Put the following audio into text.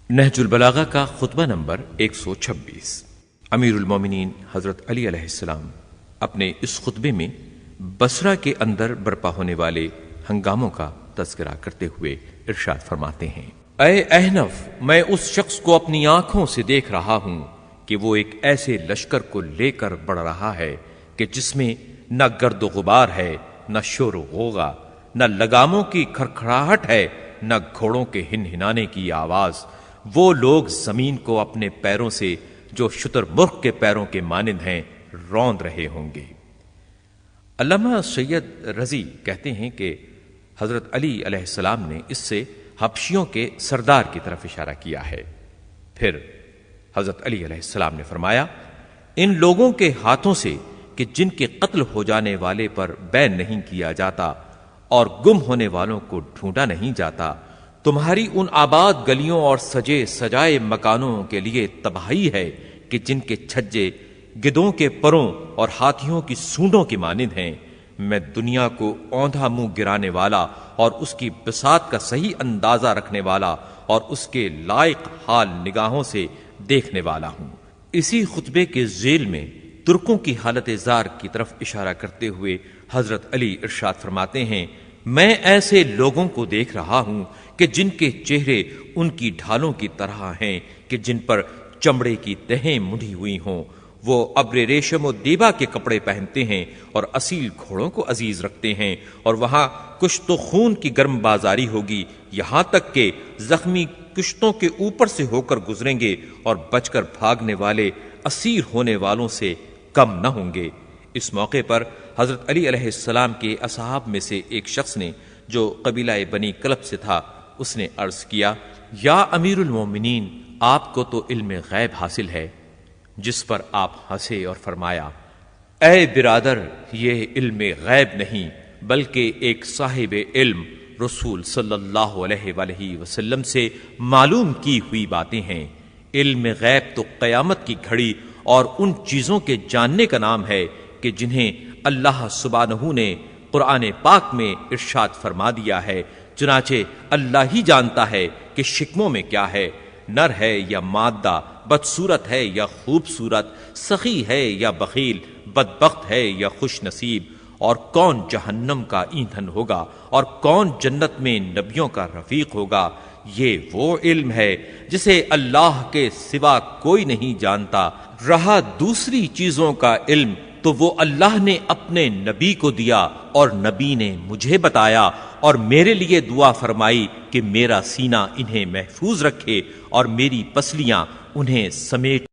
نہج البلاغہ کا خطبہ نمبر 126۔ امیر المومنین حضرت علی علیہ السلام اپنے اس خطبے میں بصرہ کے اندر برپا ہونے والے ہنگاموں کا تذکرہ کرتے ہوئے ارشاد فرماتے ہیں: اے احنف، میں اس شخص کو اپنی آنکھوں سے دیکھ رہا ہوں کہ وہ ایک ایسے لشکر کو لے کر بڑھ رہا ہے کہ جس میں نہ گرد و غبار ہے، نہ شور و غوغا، نہ لگاموں کی کھڑکھڑاہٹ ہے، نہ گھوڑوں کے ہنہنانے کی آواز۔ وہ لوگ زمین کو اپنے پیروں سے جو شتر مرغ کے پیروں کے مانند ہیں روند رہے ہوں گے۔ علامہ سید رضی کہتے ہیں کہ حضرت علی علیہ السلام نے اس سے حبشیوں کے سردار کی طرف اشارہ کیا ہے۔ پھر حضرت علی علیہ السلام نے فرمایا: ان لوگوں کے ہاتھوں سے کہ جن کے قتل ہو جانے والے پر بین نہیں کیا جاتا اور گم ہونے والوں کو ڈھونڈا نہیں جاتا، تمہاری ان آباد گلیوں اور سجے سجائے مکانوں کے لیے تباہی ہے کہ جن کے چھجے گدوں کے پروں اور ہاتھیوں کی سونڈوں کی مانند ہیں۔ میں دنیا کو اوندھا منہ گرانے والا اور اس کی بساط کا صحیح اندازہ رکھنے والا اور اس کے لائق حال نگاہوں سے دیکھنے والا ہوں۔ اسی خطبے کے ذیل میں ترکوں کی حالت زار کی طرف اشارہ کرتے ہوئے حضرت علی ارشاد فرماتے ہیں: میں ایسے لوگوں کو دیکھ رہا ہوں کہ جن کے چہرے ان کی ڈھالوں کی طرح ہیں کہ جن پر چمڑے کی تہیں مڑی ہوئی ہوں۔ وہ ابر ریشم و دیبا کے کپڑے پہنتے ہیں اور اصیل گھوڑوں کو عزیز رکھتے ہیں، اور وہاں کشت و خون کی گرم بازاری ہوگی، یہاں تک کہ زخمی کشتوں کے اوپر سے ہو کر گزریں گے اور بچ کر بھاگنے والے اسیر ہونے والوں سے کم نہ ہوں گے۔ اس موقع پر حضرت علی علیہ السلام کے اصحاب میں سے ایک شخص نے جو قبیلہ بنی کلب سے تھا، اس نے عرض کیا: یا امیر المومنین، آپ کو تو علم غیب حاصل ہے۔ جس پر آپ ہنسے اور فرمایا: اے برادر، یہ علم غیب نہیں بلکہ ایک صاحب علم رسول صلی اللہ علیہ وآلہ وسلم سے معلوم کی ہوئی باتیں ہیں۔ علم غیب تو قیامت کی گھڑی اور ان چیزوں کے جاننے کا نام ہے کہ جنہیں اللہ سبحانہ نے قرآن پاک میں ارشاد فرما دیا ہے۔ چنانچہ اللہ ہی جانتا ہے کہ شکموں میں کیا ہے، نر ہے یا مادہ، بدصورت ہے یا خوبصورت، سخی ہے یا بخیل، بدبخت ہے یا خوش نصیب، اور کون جہنم کا ایندھن ہوگا اور کون جنت میں نبیوں کا رفیق ہوگا۔ یہ وہ علم ہے جسے اللہ کے سوا کوئی نہیں جانتا۔ رہا دوسری چیزوں کا علم تو وہ اللہ نے اپنے نبی کو دیا اور نبی نے مجھے بتایا اور میرے لیے دعا فرمائی کہ میرا سینہ انہیں محفوظ رکھے اور میری پسلیاں انہیں سمیٹ